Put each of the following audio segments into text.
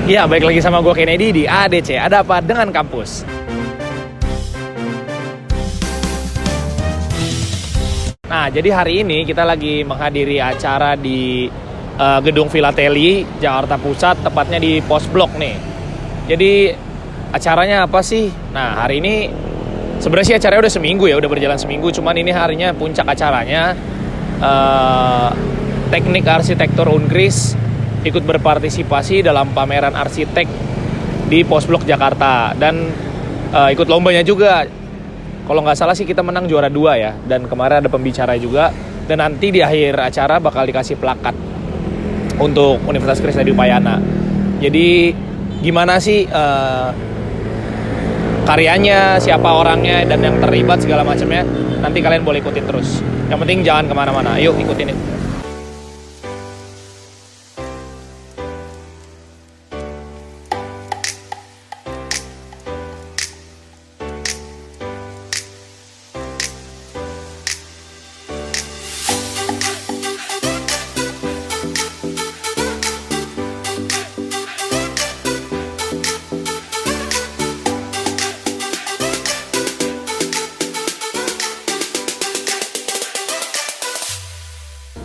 Ya, baik lagi sama gue Kennedy di ADC. Ada apa dengan kampus? Nah, jadi hari ini kita lagi menghadiri acara di Gedung Filateli, Jakarta Pusat, tepatnya di Pos Blok nih. Jadi acaranya apa sih? Nah, hari ini sebenarnya sih acaranya udah seminggu ya, udah berjalan seminggu. Cuman ini harinya puncak acaranya. Teknik Arsitektur Unkris ikut berpartisipasi dalam pameran arsitek di Pos Blok Jakarta dan ikut lombanya juga. Kalau nggak salah sih kita menang juara 2 ya, dan kemarin ada pembicara juga, dan nanti di akhir acara bakal dikasih plakat untuk Universitas Krishna Dwi Upayana. Jadi gimana sih karyanya, siapa orangnya, dan yang terlibat segala macamnya, nanti kalian boleh ikutin terus. Yang penting jangan kemana-mana, yuk ikutin itu.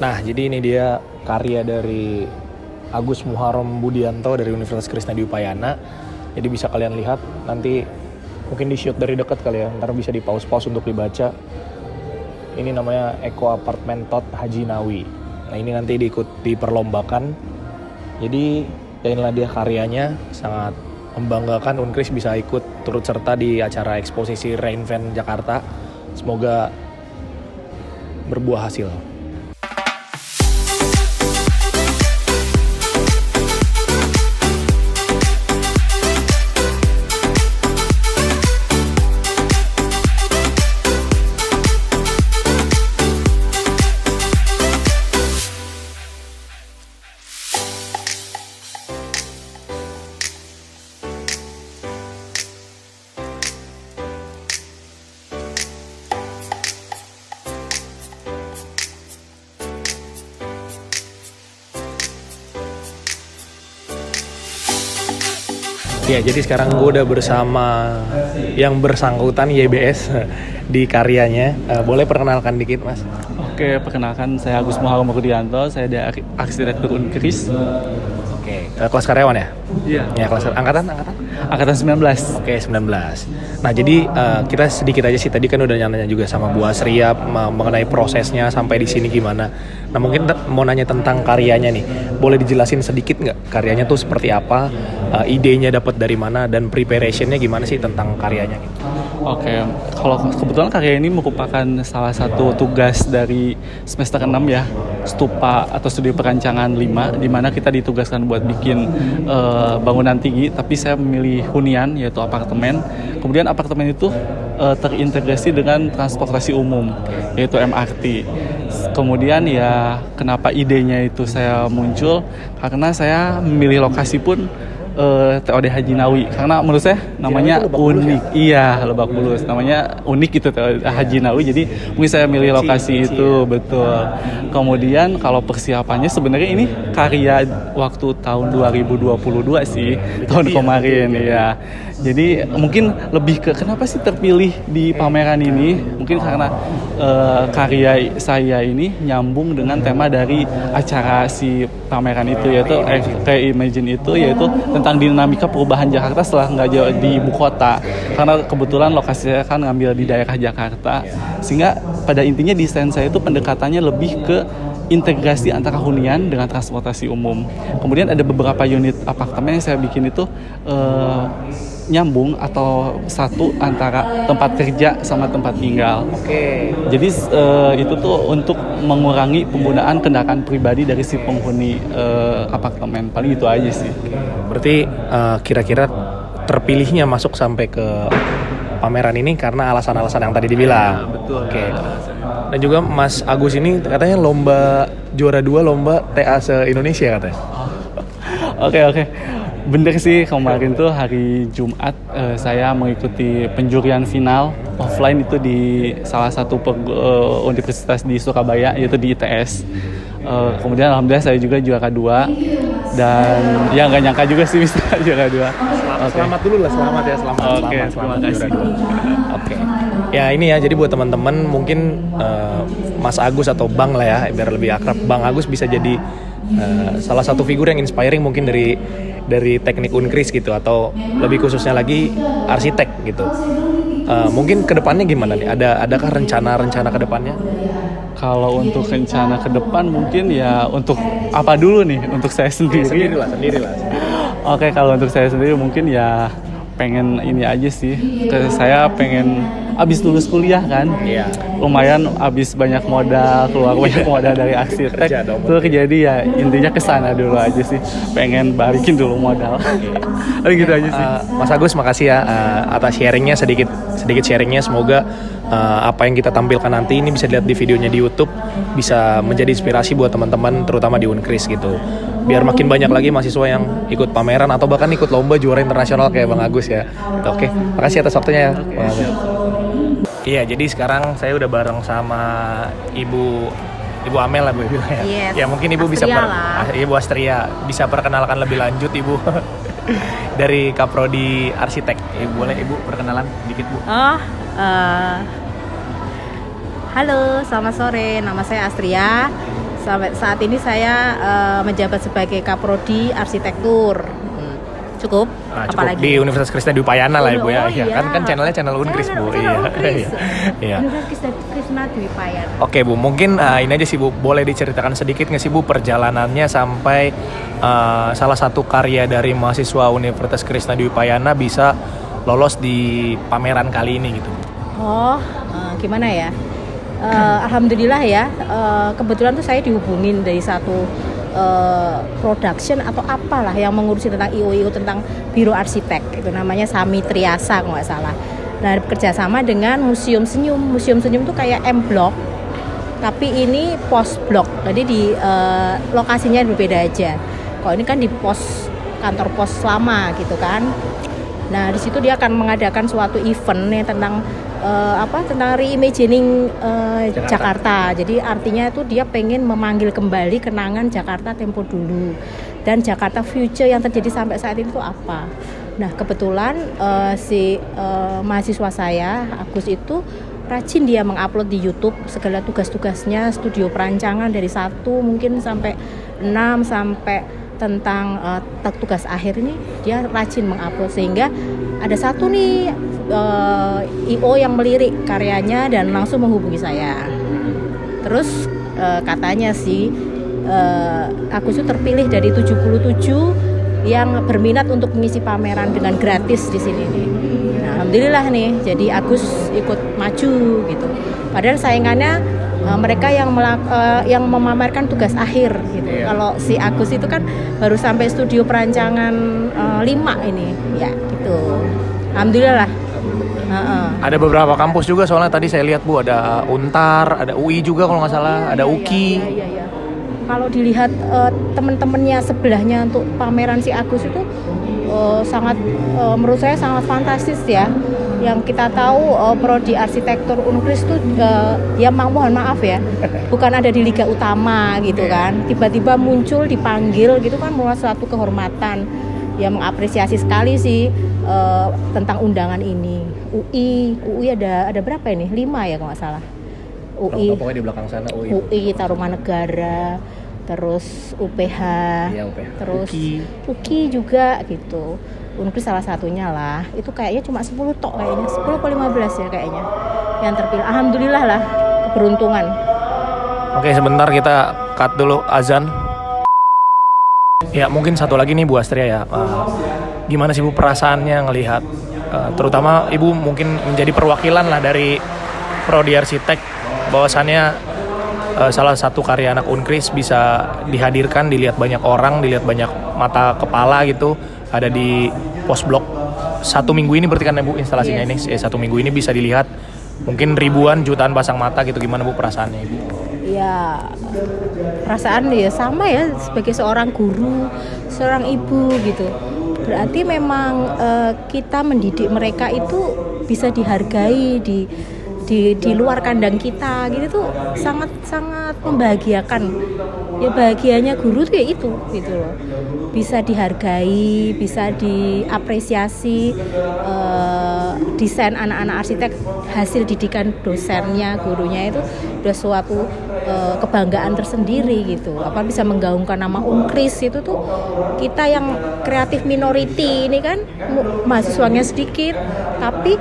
Nah, jadi ini dia karya dari Agus Muharrem Budianto dari Universitas Krishna Dwi Upayana. Jadi bisa kalian lihat, nanti mungkin di shoot dari dekat kali ya, ntar bisa di pause untuk dibaca. Ini namanya Eko Apartemen Tot Haji Nawi. Nah, ini nanti diperlombakan. Jadi ya inilah dia karyanya, sangat membanggakan Unkris bisa ikut turut serta di acara eksposisi Reinvent Jakarta. Semoga berbuah hasil. Ya, jadi sekarang gue udah bersama yang bersangkutan YBS di karyanya. Boleh perkenalkan dikit, Mas? Oke, perkenalkan saya Agus Muharrem Budianto, saya dari Arsitektur Unkris. Oke, kelas karyawan ya? Iya. Ya, kelas angkatan? Angkatan 19. Oke, 19. Nah, jadi kita sedikit aja sih, tadi kan udah nanya juga sama Bu Asria mengenai prosesnya sampai di sini gimana. Nah, mungkin mau nanya tentang karyanya nih. Boleh dijelasin sedikit nggak karyanya tuh seperti apa, idenya dapat dari mana, dan preparationnya gimana sih tentang karyanya gitu? Oke, kalau kebetulan karya ini merupakan salah satu tugas dari semester 6 ya, Stupa atau Studi Perancangan 5, di mana kita ditugaskan buat bikin bangunan tinggi, tapi saya memilih hunian, yaitu apartemen. Kemudian apartemen itu terintegrasi dengan transportasi umum, yaitu MRT. Kemudian ya kenapa idenya itu saya muncul, karena saya memilih lokasi pun TOD Haji Nawi, karena menurut saya namanya unik. Iya, Lebak Bulus, namanya unik gitu TOD Haji Nawi, jadi mungkin saya milih lokasi itu. Betul. Kemudian kalau persiapannya sebenarnya ini karya waktu tahun 2022 sih, tahun kemarin ya. Jadi mungkin lebih ke kenapa sih terpilih di pameran ini, mungkin karena karya saya ini nyambung dengan tema dari acara si pameran itu, yaitu Reimagine itu, yaitu tentang dinamika perubahan Jakarta setelah nggak jauh di ibu kota. Karena kebetulan lokasi saya kan ngambil di daerah Jakarta, sehingga pada intinya desain saya itu pendekatannya lebih ke integrasi antara hunian dengan transportasi umum. Kemudian ada beberapa unit apartemen yang saya bikin itu nyambung atau satu antara tempat kerja sama tempat tinggal. Oke. Jadi itu tuh untuk mengurangi penggunaan kendaraan pribadi dari si penghuni apartemen. Paling itu aja sih. Berarti kira-kira terpilihnya masuk sampai ke pameran ini karena alasan-alasan yang tadi dibilang. Betul. Oke. Dan juga Mas Agus ini katanya lomba juara 2 lomba TA se-Indonesia katanya. Oke. Bener sih, kemarin tuh hari Jumat saya mengikuti penjurian final offline itu di salah satu universitas di Surabaya, yaitu di ITS. Kemudian alhamdulillah saya juga juara 2. dan ya nggak nyangka juga sih bisa juara 2. Selamat dulu lah, selamat ya, selamat. Oke, Selamat terima kasih. juara 2. Oke. Ya ini ya, jadi buat teman-teman mungkin Mas Agus atau Bang lah ya, biar lebih akrab. Bang Agus bisa jadi salah satu figur yang inspiring mungkin dari teknik Unkris gitu, atau lebih khususnya lagi arsitek gitu. Mungkin kedepannya gimana nih? Adakah rencana kedepannya? Kalau untuk rencana ke depan mungkin ya untuk apa dulu nih untuk saya sendiri. Sendirilah. Oke, kalau untuk saya sendiri mungkin ya pengen ini aja sih. Saya pengen abis lulus kuliah kan. Iya. Lumayan abis banyak modal, keluar banyak modal dari arsitek. Kerja dong. Terus jadi ya intinya kesana dulu aja sih. Pengen balikin dulu modal. Gitu aja sih. Mas Agus, makasih ya atas sharingnya, sedikit sharingnya. Semoga apa yang kita tampilkan nanti ini bisa dilihat di videonya di YouTube, bisa menjadi inspirasi buat teman-teman terutama di Unkris gitu. Biar makin banyak lagi mahasiswa yang ikut pameran atau bahkan ikut lomba juara internasional kayak Bang Agus ya. Oke, makasih atas waktunya ya. Bang Agus. Iya, jadi sekarang saya udah bareng sama Ibu Amel lah Bu Ibu ya. Yes, Ya mungkin Ibu bisa Ibu Astria bisa perkenalkan lebih lanjut Ibu dari Kaprodi Arsitek. Boleh Ibu perkenalan dikit Bu? Halo, selamat sore. Nama saya Astria. Sampai saat ini saya menjabat sebagai Kaprodi Arsitektur. Cukup? Cukup Apalagi? di Universitas Krishna di Upayana lah Ibu ya. Oh, iya. Kan channelnya channel Unkris Bu. Iya. Universitas Krishna di Upayana. Oke Bu, mungkin ini aja sih Bu, boleh diceritakan sedikit nggak sih Bu perjalanannya sampai salah satu karya dari mahasiswa Universitas Krishna di Upayana bisa lolos di pameran kali ini gitu Bu? Gimana ya? Alhamdulillah ya, kebetulan tuh saya dihubungin dari satu production atau apalah yang mengurusi tentang IO tentang Biro Arsitek, itu namanya Sami Triasa kalau nggak salah. Nah, bekerja sama dengan Museum Senyum. Museum Senyum tuh kayak M Block, tapi ini post block, jadi di lokasinya berbeda aja. Kalau ini kan di kantor pos lama gitu kan. Nah, di situ dia akan mengadakan suatu event nih tentang tentang reimagining Jakarta. Jadi artinya itu dia pengen memanggil kembali kenangan Jakarta tempo dulu dan Jakarta future yang terjadi sampai saat ini itu apa. Nah, kebetulan mahasiswa saya Agus itu rajin dia mengupload di YouTube segala tugas-tugasnya, studio perancangan dari 1 mungkin sampai 6 sampai tentang tugas akhir ini dia rajin mengupload, sehingga ada satu nih IO yang melirik karyanya dan langsung menghubungi saya. Terus katanya sih aku itu terpilih dari 77 yang berminat untuk mengisi pameran dengan gratis di sini nih. Nah, alhamdulillah nih, jadi Agus ikut maju gitu. Padahal saingannya mereka yang memamerkan tugas akhir gitu. Yeah. Kalau si Agus itu kan baru sampai studio perancangan 5 ini, ya gitu. Alhamdulillah lah. Ada beberapa kampus juga soalnya tadi saya lihat Bu, ada Untar, ada UI juga kalau nggak salah, ada UKI. Iya. Kalau dilihat teman-temannya sebelahnya untuk pameran si Agus itu sangat menurut saya sangat fantastis ya. Yang kita tahu prodi arsitektur Unkris itu ya mohon maaf ya, bukan ada di liga utama gitu kan. Tiba-tiba muncul dipanggil gitu kan, mulai suatu kehormatan. Ya mengapresiasi sekali sih tentang undangan ini. UI ada berapa ini? 5 ya kalau nggak salah. Pokoknya di belakang sana UI Tarumanegara, terus UPH, terus UKI juga gitu. Unkris salah satunya lah. Itu kayaknya cuma 10 tok kayaknya, 10 atau 15 ya kayaknya yang terpilih. Alhamdulillah lah, keberuntungan. Oke, sebentar kita cut dulu azan. Ya mungkin satu lagi nih Bu Astria ya, gimana sih Bu perasaannya ngelihat terutama Ibu mungkin menjadi perwakilan lah dari prodi arsitek, bahwasannya salah satu karya anak Unkris bisa dihadirkan, dilihat banyak orang, dilihat banyak mata kepala gitu, ada di post blok 1 minggu ini berarti kan ya Bu instalasinya. Yes. Ini 1 minggu ini bisa dilihat mungkin ribuan jutaan pasang mata gitu. Gimana Bu perasaannya Ibu? Ya perasaan ya sama ya, sebagai seorang guru, seorang ibu gitu. Berarti memang kita mendidik mereka itu bisa dihargai, di luar kandang kita gitu tuh sangat membahagiakan. Ya bahagianya guru tuh ya itu gitu loh. Bisa dihargai, bisa diapresiasi, desain anak-anak arsitek, hasil didikan dosennya, gurunya itu udah suatu kebanggaan tersendiri gitu. Apa bisa menggaungkan nama Unkris itu tuh, kita yang kreatif minority ini kan mahasiswanya sedikit tapi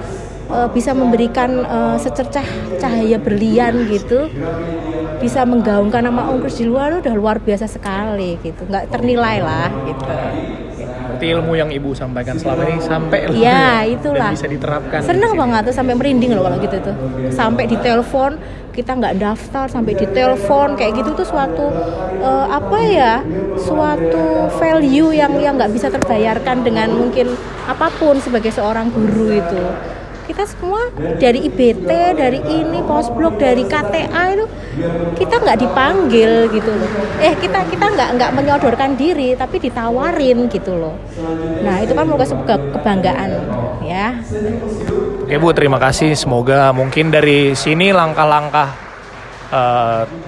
bisa memberikan secercah cahaya berlian gitu, bisa menggaungkan nama Unkris di luar udah luar biasa sekali gitu, nggak ternilai lah gitu. Berarti ilmu yang Ibu sampaikan selama ini sampai Ya itulah. dan bisa diterapkan. Senang banget tuh, sampai merinding loh kalau gitu tuh. Sampai ditelepon, kita nggak daftar, sampai ditelepon kayak gitu tuh suatu suatu value yang nggak bisa terbayarkan dengan mungkin apapun sebagai seorang guru itu. Kita semua dari IBT, dari ini Postblok, dari KTA itu kita nggak dipanggil gitu loh. Kita nggak menyodorkan diri, tapi ditawarin gitu loh. Nah itu kan merupakan sebuah kebanggaan ya. Oke Bu, terima kasih. Semoga mungkin dari sini langkah-langkah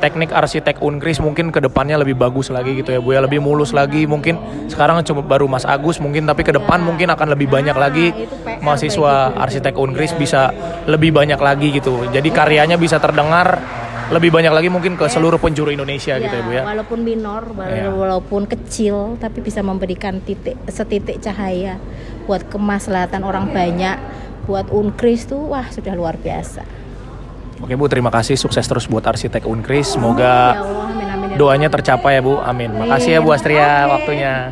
teknik arsitek Unkris mungkin ke depannya lebih bagus lagi gitu ya Bu ya, lebih mulus lagi. Mungkin sekarang cuma baru Mas Agus, mungkin tapi ke depan mungkin akan lebih banyak lagi mahasiswa arsitek Unkris, bisa lebih banyak lagi gitu. Jadi karyanya bisa terdengar lebih banyak lagi mungkin ke seluruh penjuru Indonesia gitu ya Bu ya. Walaupun minor, walaupun kecil, tapi bisa memberikan setitik cahaya buat kemaslahatan orang banyak, buat Unkris tuh wah sudah luar biasa. Oke Bu, terima kasih, sukses terus buat arsitek Unkris. Semoga Ya Allah, amin, amin, ya doanya tercapai ya Bu, amin. Makasih ya Bu Astria waktunya.